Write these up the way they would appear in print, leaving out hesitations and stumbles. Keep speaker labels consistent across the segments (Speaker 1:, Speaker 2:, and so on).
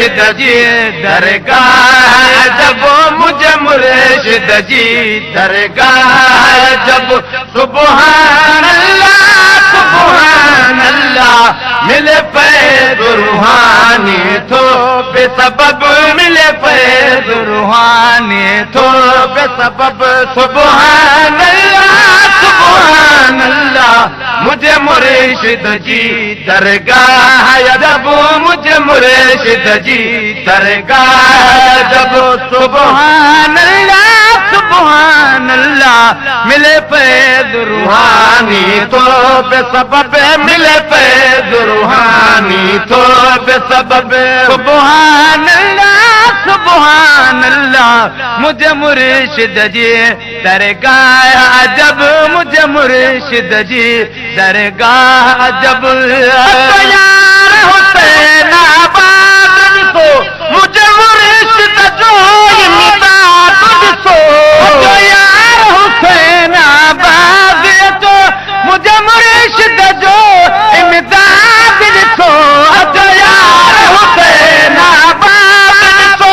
Speaker 1: मुर्शिद जी दरगाह जब मुझे मुर्शिद जी दरगाह जब सुभान अल्लाह मिले फैज़ रूहानी तो बेसबब मिले फैज़ रूहानी तो बेसबब सुभान अल्लाह मुझे मुर्शिद जी दरगाह जब मुझे मुर्शिद जी दरगाह जब सुभान अल्लाह मिले फैज़ रूहानी तो बेसबब मिले फैज़ रूहानी तो बेसबब सुभान अल्लाह मुझे मुर्शिद जी दरगाह जब मुझे मुर्शिद जी दरगाह जब यार हुसैन आबाद तो मुझे मुर्शिद जो इमदाद तो यार हुसैन आबाद तो मुझे मुर्शिद जो इमदाद तो यार हुसैन आबाद तो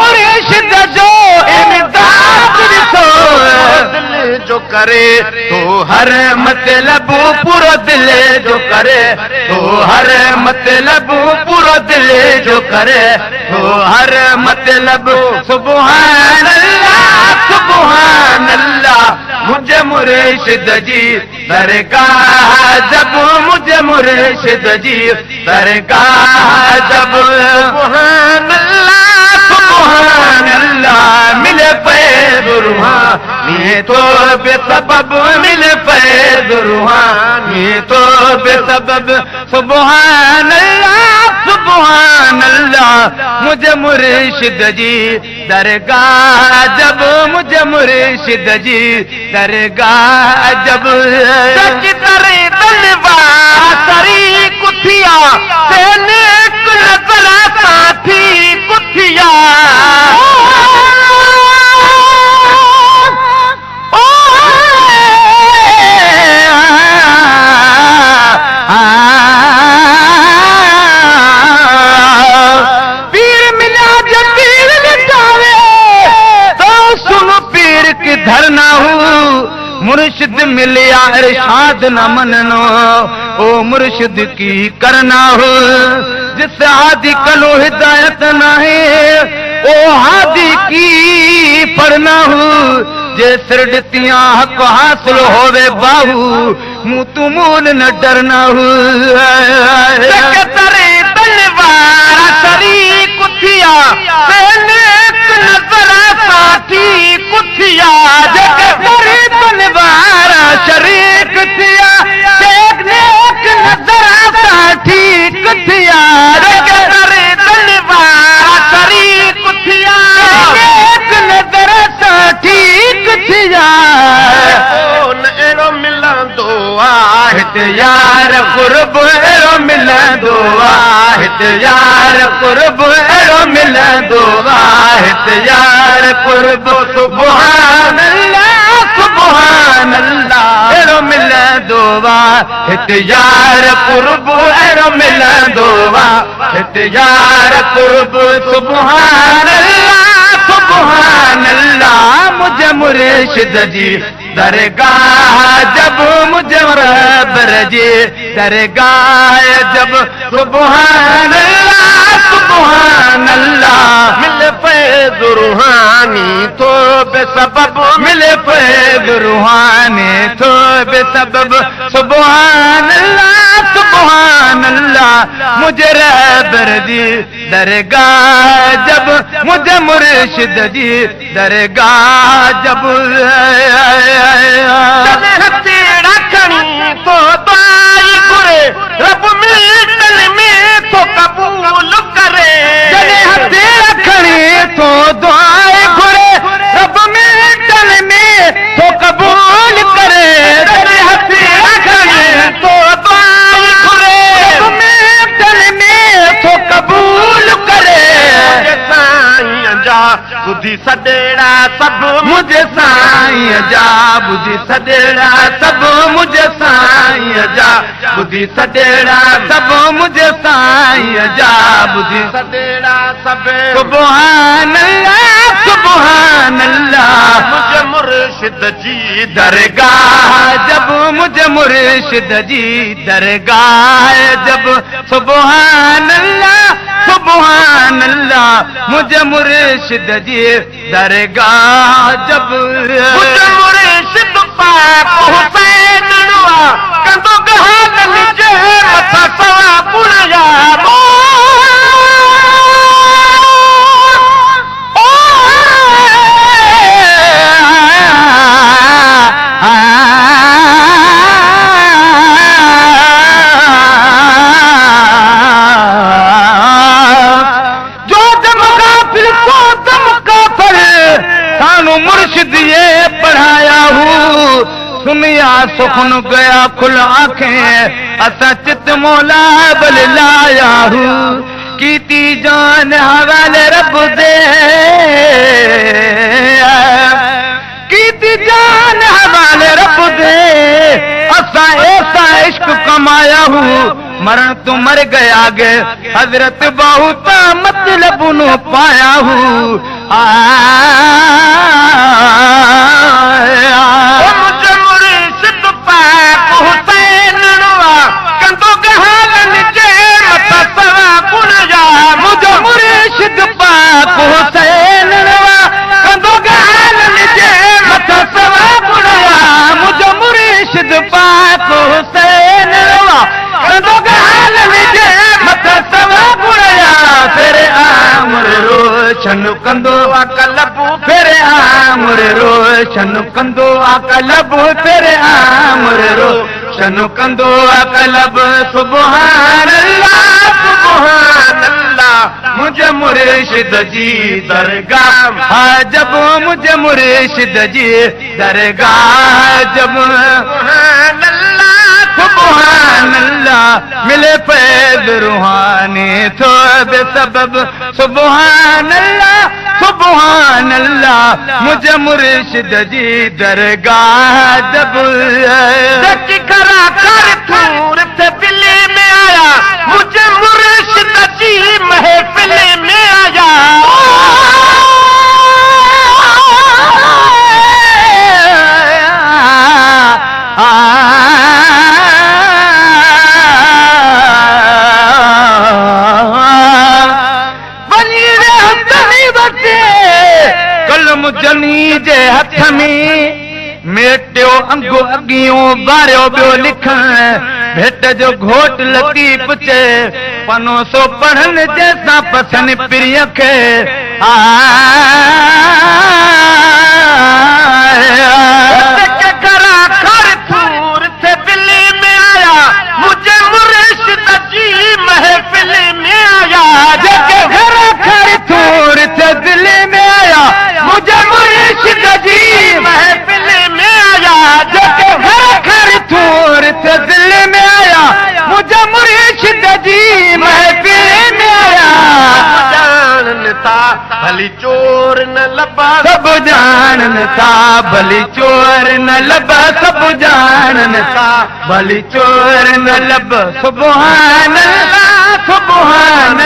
Speaker 1: मुर्शिद जो इमदाद तो जो करे तो हर मतलब पूरा दिल जो करे तो हर मतलब पूरा दिल जो करे तो हर मतलब सुभान अल्लाह मुझे मुर्शिद जी दरगाह जब मुझे मुर्शिद जी दरगाह जब सुभान अल्लाह मिले फैज़ रूहानी तो बेसबब मिले फैज़ रूहानी तो बेसबब सुभान अल्लाह मुझे मुर्शिद जी दरगाह जब मुझे मुर्शिद जी दरगाह जब तरे तलवार सरी कुथिया से नेक नजर साथी कुथिया धरना हूँ मुर्शिद मिलिया इरशाद न मननो ओ मुर्शिद की करना हो जिस हादी कलो हिदायत न है ओ हादी की पढ़ना हो जे सिरडतियां हक हासिल होवे बाहू मुँह तू मूल न डरना हो तलवार सरी कुथिया नजर साथी कुथिया जगतरी तलवार शरीक थिया नेक नजर साथी कुथिया जगतरी तलवार शरीक थिया नेक नजर साथी कुथिया एरो मिलंदो आहे यार कुर्ब एरो मिलंदो आहे यार कुर्ब एरो मिलंदो आहे यार कुर्ब सुभान अल्लाह एरो मिलंदो आहे यार कुर्ब एरो मिलंदो आहे यार कुर्ब सुभान अल्लाह मुझे मुर्शिद जी दरगाह जब मुझे रहबर जी दरगाह जब सुभान अल्लाह मिले फैज़ रूहानी तो बेसबब मिले फैज़ रूहानी तो बेसबब सुभान अल्लाह मुझे रहबर जी दरगाह जब मुझे मुर्शिद जी दरगाह जब तो दाई करे रब मिलल में तो कबूल करे हथे रखनी तो दुआए करे रब मिलल में तो कबूल करे हथे रखनी तो दुआए करे रब मिलल में तो कबूल करे साईं जा
Speaker 2: ॿुधी सॾेड़ा सभु
Speaker 1: मुझे साईं जा बुझी सॾेड़ा सभु मुझे साईं जा बुझी सॾेड़ा सभु मुझे साईं जा बुझी
Speaker 2: सॾेड़ा सभु
Speaker 1: सुभान अल्लाह सुभान अल्लाह
Speaker 2: मुझे मुर्शिद जी
Speaker 1: दरगाह जब मुझे मुर्शिद जी दरगाह जब सुभान अल्लाह मुझे मुर्शिद जी दरगाह जब
Speaker 2: मुझे मुर्शिद पाक हुसैन नुआ कंदो गहाल जे मथा सवा पुणया
Speaker 1: मुर्शिद ये पढ़ाया हूँ सुनिया सुखन गया खुल आंखें असा चित मौला बल लाया हूँ कीती जान हवाले रब दे कीती जान हवाले रब दे असा ऐसा इश्क कमाया हूँ मरण तो मर गया गे हजरत बहुत मतलब नु पाया हूँ
Speaker 2: मुझे मुर्शिद पाक हुसैन नुआ कंदो गहाल जे मथा सवा पुणया
Speaker 1: मुझे मुर्शिद पाक हुसैन नुआ कंदो गहाल जे मथा सवा पुणया मुझे मुर्शिद पाक हुसैन नुआ कंदो गहाल जे मथा सवा पुणया तेरे आमर रोशन कंदो
Speaker 2: कलबू
Speaker 1: तेरे आमर रोशन कंदो कलब तेरे आमर रोशन कंदो कलब सुभान अल्लाह मुझे मुर्शिद जी दरगाह जब मुझे मुर्शिद जी दरगाह जब सुभान अल्लाह मिले फैज़ रूहानी तो बेसबब सुभान अल्लाह मुझे मुर्शिद जी दरगाह जब
Speaker 2: दकी करा कर थूर से बिले में आया मुझे मुर्शिद जी महफिल में आया
Speaker 1: जनी जे हथ में मेटियो अंगो अगियों बारियो बियो लिखण भेट जो घोट लतीफ चे पनो सो पढ़न जैसा पसन प्रिय खे
Speaker 2: करा कर थूर से बिले में आया मुझे मुर्शिद जी महफिल में आया
Speaker 1: जके घर खर थूर से दिल में आया मुझे मुर्शिद जी
Speaker 2: महफिल में आया
Speaker 1: जके घर खर थूर से दिल में आया मुझे मुर्शिद जी महफिल में आया
Speaker 2: जानन था भली चोर न लबा
Speaker 1: सब जानन था भली चोर न लब सब जानन था भली चोर न लब सुभान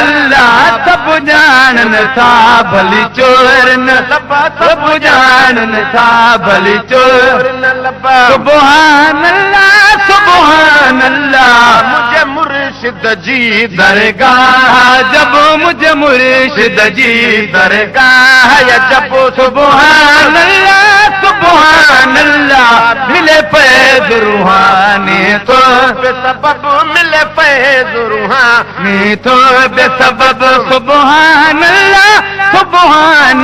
Speaker 1: अल्लाह सब जानन था भली चोर न लब सब जानन था भली चोर
Speaker 2: न लबा
Speaker 1: सुभान अल्लाह
Speaker 2: मुझे मुर्शिद जी
Speaker 1: दरगाह जब मुझे मुर्शिद जी दरगाह जब सुभान अल्लाह मिले फैज़ रूहानी तो
Speaker 2: बेसबब मिले फैज़ रूहानी
Speaker 1: तो बेसबब सुभान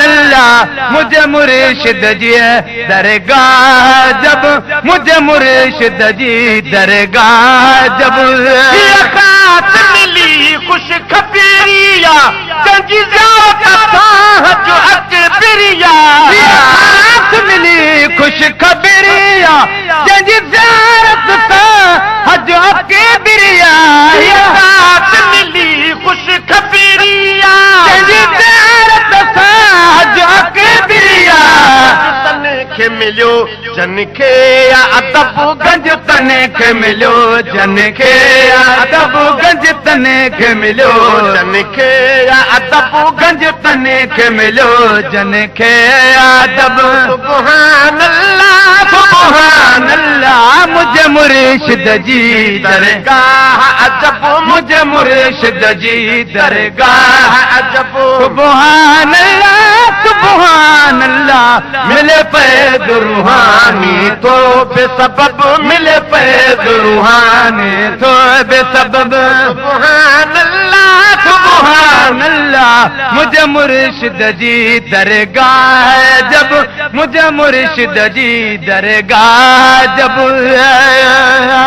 Speaker 1: अल्लाह मुझे मुर्शिद जी दरगाह जब मुझे मुर्शिद जी दरगाह जब
Speaker 2: खात मिली खुश खबरिया जंजी जो अकबरिया
Speaker 1: खात मिली खुश खबरिया जंजी ज़ियारत ता हज अकबरिया
Speaker 2: खात मिली खुश खबरिया
Speaker 1: जंजी ज़ियारत ता हज
Speaker 2: मिलियो जन खे अदब
Speaker 1: गंज तने खे मिलियो जन खे अदब गंज तने खे मिलियो
Speaker 2: जन खे अदब
Speaker 1: गंज तने खे मिलियो जन खे अदब
Speaker 2: सुभान अल्लाह
Speaker 1: सुभान अल्लाह मुझे मुर्शिद जी
Speaker 2: दरगाह अजब
Speaker 1: मुझे मुर्शिद जी दरगाह
Speaker 2: अजब
Speaker 1: सुभान अल्लाह मिले पैद रूहानी तो बेसबब मिले पैद रूहानी तो बेसबब
Speaker 2: सुभान अल्लाह
Speaker 1: सुभान अल्लाह मुझे मुर्शिद जी दरगाह है जब मुझे मुर्शिद जी दरगाह जब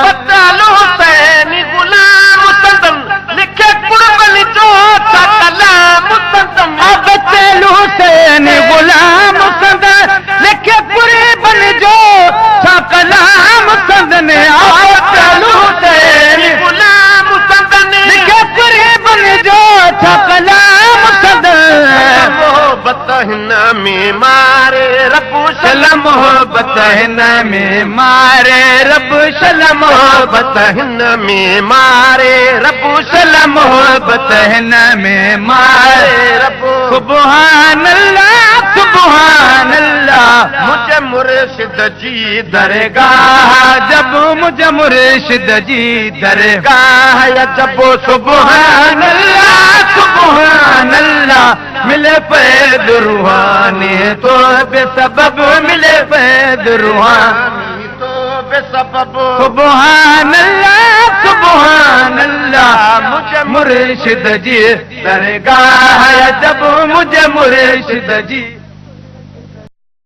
Speaker 2: बदल हुसैन गुलाम सदम लिखे कुर्बन जो कलाम सदम
Speaker 1: बदल हुसैन गुलाम सदन लिखे कुर्बन जो कलाम सदन बदल हुसैन
Speaker 2: गुलाम सदन
Speaker 1: लिखे कुर्बन जो कलाम सदन
Speaker 2: मोहब्बत हिन में मारे रब
Speaker 1: शल मोहब्बत हिन में मारे रब शल मोहब्बत
Speaker 2: हिन में मारे रब
Speaker 1: शल मोहब्बत हिन में मारे
Speaker 2: रब
Speaker 1: सुभान अल्लाह सुभान अल्लाह
Speaker 2: मुझे मुर्शिद जी
Speaker 1: दरगाह जब मुझे मुर्शिद जी दरगाह जब सुभान अल्लाह मिले पैद रूहानी तो बेसबब मिले पैद रूहानी
Speaker 2: तो बेसबब
Speaker 1: सुभान अल्लाह मुझे मुर्शिद जी दरगाह जब मुझे मुर्शिद जी